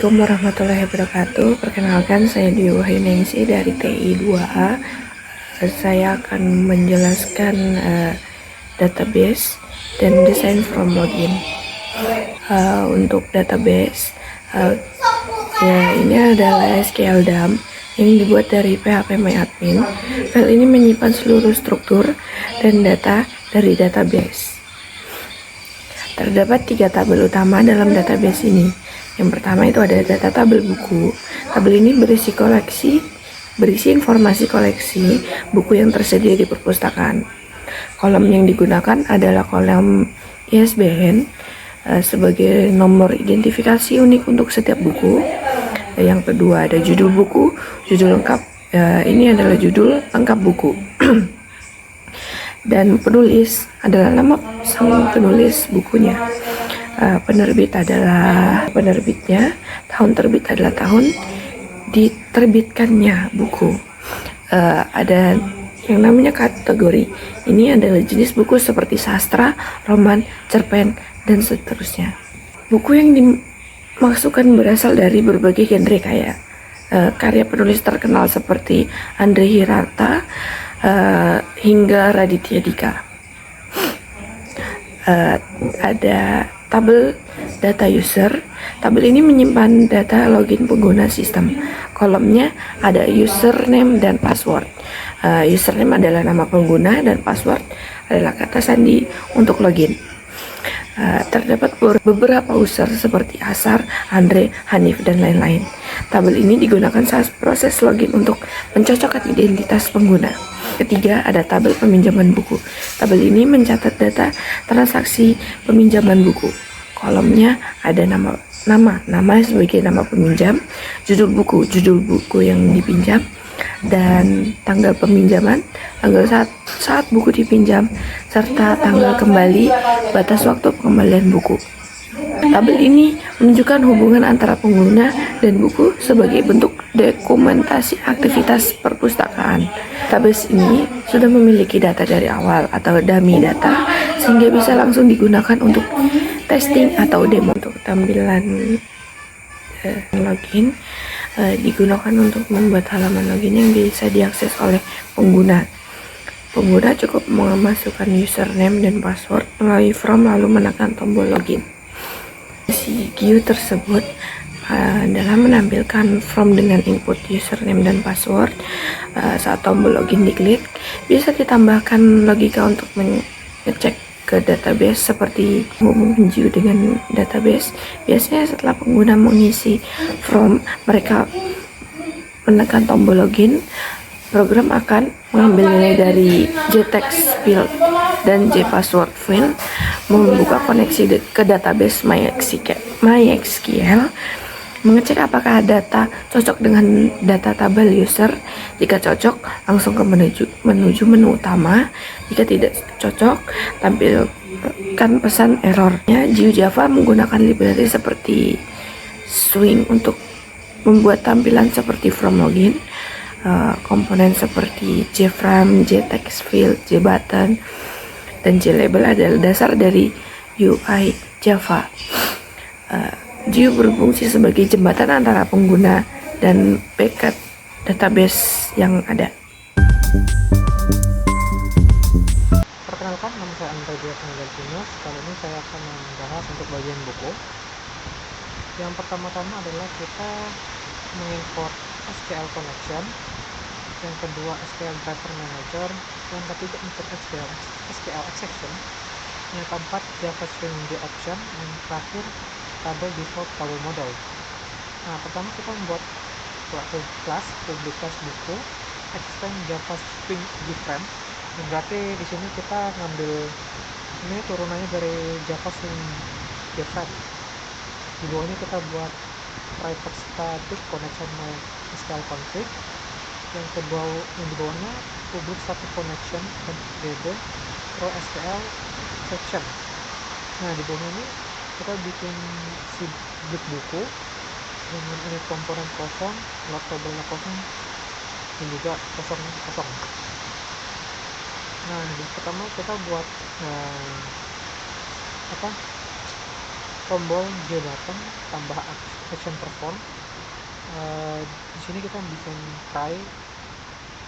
Assalamualaikum warahmatullahi wabarakatuh. Perkenalkan, saya Dwi Wahyuningsi dari TI 2A. Saya akan menjelaskan database dan desain from login. Untuk database, ini adalah SQL dump yang dibuat dari PHP-MyAdmin. File ini menyimpan seluruh struktur dan data dari database. Terdapat 3 tabel utama dalam database ini. Yang pertama itu ada data tabel buku. Tabel ini berisi informasi koleksi buku yang tersedia di perpustakaan. Kolom yang digunakan adalah kolom ISBN sebagai nomor identifikasi unik untuk setiap buku. Yang kedua ada judul buku, judul lengkap. Ini adalah judul lengkap buku. Dan penulis adalah nama sang penulis bukunya. Penerbit adalah penerbitnya, tahun terbit adalah tahun diterbitkannya buku. Ada yang namanya kategori. Ini adalah jenis buku seperti sastra, roman, cerpen, dan seterusnya. Buku yang dimasukkan berasal dari berbagai genre kayak karya penulis terkenal seperti Andre Hirata hingga Raditya Dika. Ada tabel data user. Tabel ini menyimpan data login pengguna sistem. Kolomnya ada username dan password. Username adalah nama pengguna dan password adalah kata sandi untuk login. Terdapat beberapa user seperti Asar, Andre, Hanif, dan lain-lain. Tabel ini digunakan saat proses login untuk mencocokkan identitas pengguna. Ketiga, ada tabel peminjaman buku. Tabel ini mencatat data transaksi peminjaman buku. Kolomnya ada nama sebagai nama peminjam, judul buku yang dipinjam, dan tanggal peminjaman, tanggal saat buku dipinjam, serta tanggal kembali, batas waktu pengembalian buku. Tabel ini menunjukkan hubungan antara pengguna dan buku sebagai bentuk dokumentasi aktivitas perpustakaan. Database ini sudah memiliki data dari awal atau dummy data sehingga bisa langsung digunakan untuk testing atau demo. Untuk tampilan login digunakan untuk membuat halaman login yang bisa diakses oleh pengguna. Pengguna cukup memasukkan username dan password melalui form lalu menekan tombol login. Si GUI tersebut adalah menampilkan form dengan input username dan password. Saat tombol login diklik, bisa ditambahkan logika untuk mengecek ke database seperti menghubungkan GUI dengan database. Biasanya setelah pengguna mengisi form, mereka menekan tombol login, program akan mengambil nilai dari JText field dan JPassword field, membuka koneksi ke database MySQL, mengecek apakah data cocok dengan data tabel user. Jika cocok, langsung menuju menu utama. Jika tidak cocok, tampilkan pesan errornya. GUI Java menggunakan library seperti Swing untuk membuat tampilan seperti from login. Komponen seperti JFrame, JTextField, JButton, dan JLabel adalah dasar dari UI Java. GUI berfungsi sebagai jembatan antara pengguna dan backup database yang ada. Perkenalkan, nama saya Andre Dias. Kali ini saya akan membahas untuk bagian buku. Yang pertama-tama adalah kita mengimport SQL connection, yang kedua SQL driver manager, yang ketiga import SQL exception, yang keempat Java Swing D option, dan terakhir tabel default tabel model. Nah, pertama kita membuat suatu kelas public class buku extend Java Swing different. Berarti di sini kita ngambil ini turunannya dari Java Swing different. Di bawahnya kita buat private static connection SQL config. Yang di bawahnya public static connection db row SQL section. Nah, di bawah ini kita bikin si public buku dengan ini komponen kosong, load tabelnya kosong, dan juga kosong. Nah, di pertama kita buat tombol J button tambah action perform. Di sini kita bikin try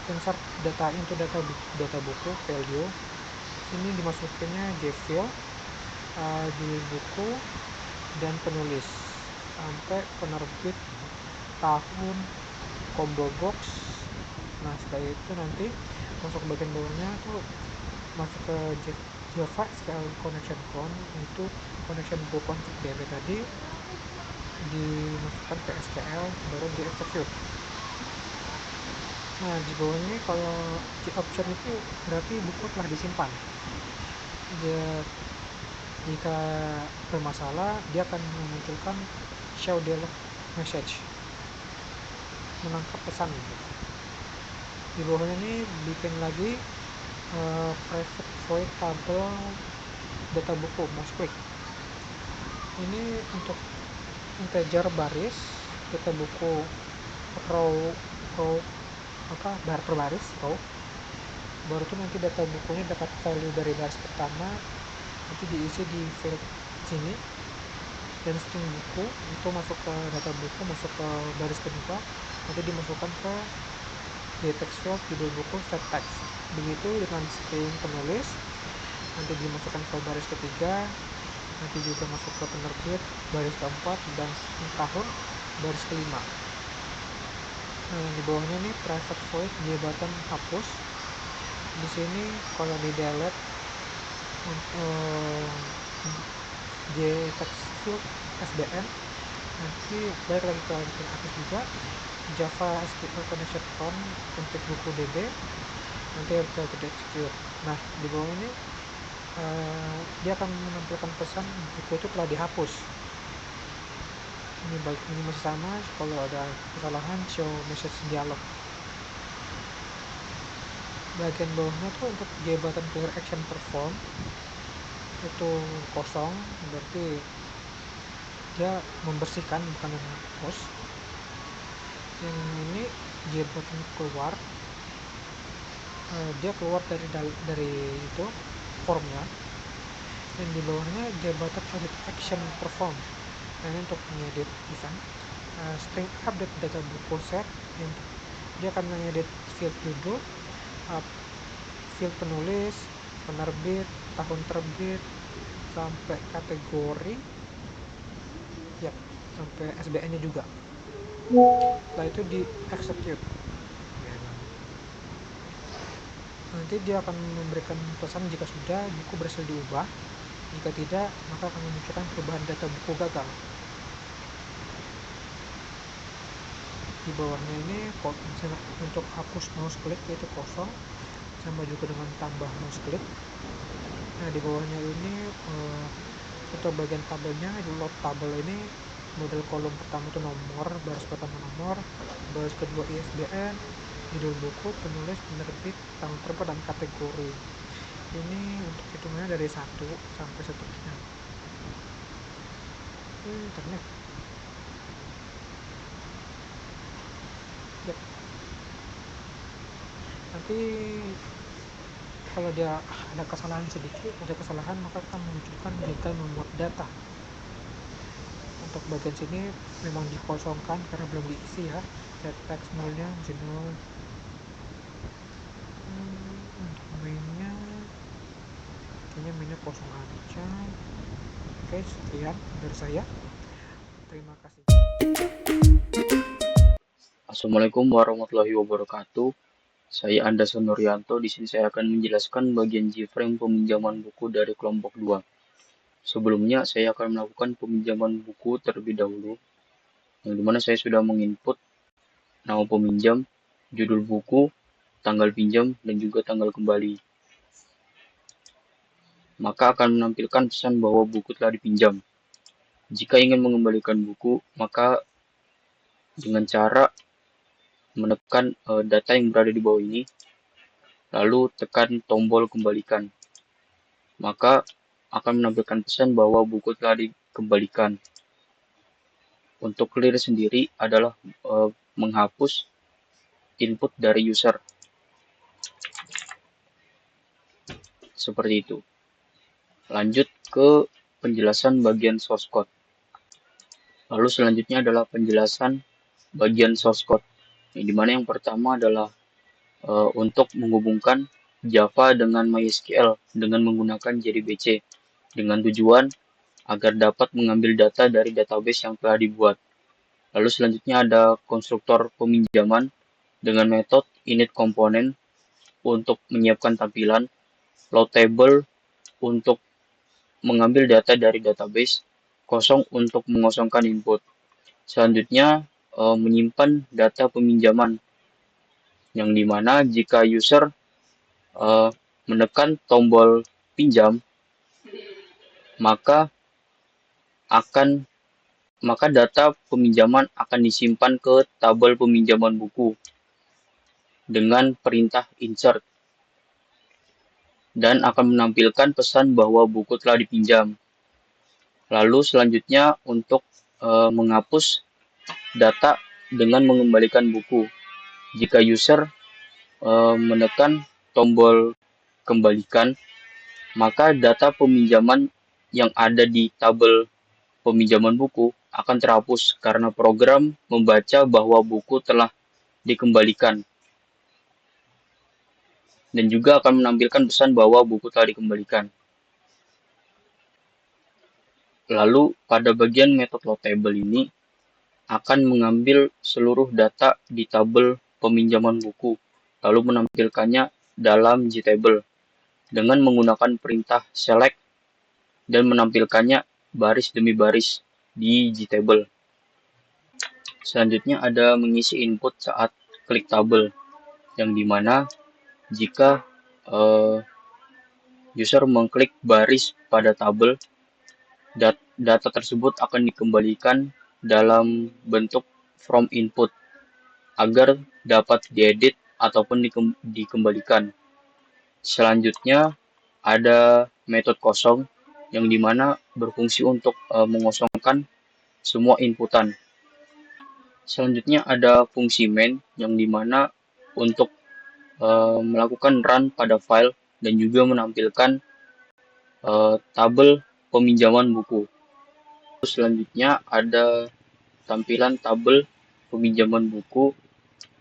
insert data into data buku value. Sini dimasukinnya jfile, judul buku dan penulis sampai penerbit, tahun, combo box. Nah setelah itu nanti masuk ke bagian bawahnya tuh masuk ke Java SQL connection count, itu connection buku config DB tadi dimasukkan ke SQL baru di execute. Nah di bawah ini kalau di option itu berarti buku telah disimpan. Jika bermasalah dia akan memunculkan show dialog message, menangkap pesan. Di bawahnya ini bikin lagi private void table data buku mouse click. Ini untuk integer baris data buku row bar per baris row, baru itu nanti data bukunya dapat value dari baris pertama nanti diisi di field sini, dan string buku itu masuk ke data buku, masuk ke baris kedua, nanti dimasukkan ke di text field judul buku set text. Begitu dengan string penulis nanti dimasukkan ke baris ketiga, nanti juga masuk ke penerbit baris keempat, dan tahun baris kelima. Nah, di bawahnya ini private void dia button hapus. Di sini kalau di delete text field SBN, nanti balik lagi ke bikin hapus juga. Java SQL connection count untuk buku DB nanti harus kita execute. Nah di bawah ini dia akan menampilkan pesan buku itu telah dihapus. Ini masih sama, kalau ada kesalahan show message dialog. Bagian bawahnya tuh untuk jabatan clear action perform itu kosong, berarti dia membersihkan bukan menghapus. Yang ini jabatan keluar, dia keluar dari itu formnya. Dan di bawahnya jabatan edit action perform. Nah ini untuk mengedit event. String update data buku set, dia akan mengedit field judul, field penulis, penerbit, tahun terbit, sampai kategori, ya sampai SBN nya juga. Setelah itu di execute. Nanti dia akan memberikan pesan jika sudah buku berhasil diubah, jika tidak maka akan memunculkan perubahan data buku gagal. Di bawahnya ini untuk hapus mouse click itu kosong, sama juga dengan tambah mouse click. Nah di bawahnya ini untuk bagian tabelnya, load tabel ini model kolom pertama itu nomor, baris pertama nomor, baris kedua ISBN, judul buku, penulis, penerbit, tahun terbit, dan kategori. Ini untuk hitungannya dari 1 sampai seterusnya. Internet. Yep. Nanti kalau dia ada kesalahan sedikit, maka akan memunculkan gagal memuat data. Untuk bagian sini memang dikosongkan karena belum diisi ya. Set text nolnya nol. Untuk mainnya kayaknya mainnya kosong aja. Oke, sekian dari saya. Terima kasih. Assalamualaikum warahmatullahi wabarakatuh. Saya Anderson Nuryanto. Di sini saya akan menjelaskan bagian JFrame peminjaman buku dari kelompok 2. Sebelumnya saya akan melakukan peminjaman buku terlebih dahulu, yang dimana saya sudah menginput nama peminjam, judul buku, tanggal pinjam, dan juga tanggal kembali. Maka akan menampilkan pesan bahwa buku telah dipinjam. Jika ingin mengembalikan buku, maka dengan cara menekan data yang berada di bawah ini, lalu tekan tombol kembalikan, maka akan menampilkan pesan bahwa buku telah dikembalikan. Untuk clear sendiri adalah menghapus input dari user, seperti itu. Lanjut ke penjelasan bagian source code. Lalu selanjutnya adalah penjelasan bagian source code, yang dimana yang pertama adalah untuk menghubungkan Java dengan MySQL dengan menggunakan JDBC dengan tujuan agar dapat mengambil data dari database yang telah dibuat. Lalu selanjutnya ada konstruktor peminjaman dengan metode init komponen untuk menyiapkan tampilan, load table untuk mengambil data dari database, kosong untuk mengosongkan input. Selanjutnya menyimpan data peminjaman yang dimana jika user eh, menekan tombol pinjam maka akan maka data peminjaman akan disimpan ke tabel peminjaman buku dengan perintah insert dan akan menampilkan pesan bahwa buku telah dipinjam. Lalu selanjutnya untuk menghapus data dengan mengembalikan buku. Jika user menekan tombol kembalikan, maka data peminjaman yang ada di tabel peminjaman buku akan terhapus karena program membaca bahwa buku telah dikembalikan dan juga akan menampilkan pesan bahwa buku telah dikembalikan. Lalu pada bagian metode load table ini akan mengambil seluruh data di tabel peminjaman buku lalu menampilkannya dalam JTable dengan menggunakan perintah select dan menampilkannya baris demi baris di JTable. Selanjutnya ada mengisi input saat klik tabel, yang dimana jika user mengklik baris pada tabel, data tersebut akan dikembalikan dalam bentuk from input agar dapat diedit ataupun dikembalikan. Selanjutnya ada metode kosong yang dimana berfungsi untuk mengosongkan semua inputan. Selanjutnya ada fungsi main yang dimana untuk melakukan run pada file dan juga menampilkan tabel peminjaman buku. Selanjutnya ada tampilan tabel peminjaman buku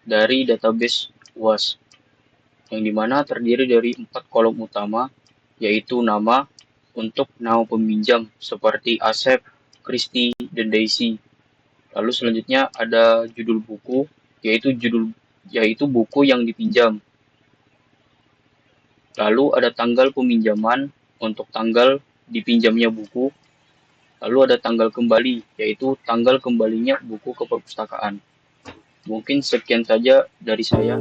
dari database UAS, yang dimana terdiri dari 4 kolom utama, yaitu nama untuk nama peminjam seperti Asep, Kristi, dan Daisy. Lalu selanjutnya ada judul buku, yaitu buku yang dipinjam. Lalu ada tanggal peminjaman untuk tanggal dipinjamnya buku. Lalu ada tanggal kembali, yaitu tanggal kembalinya buku ke perpustakaan. Mungkin sekian saja dari saya.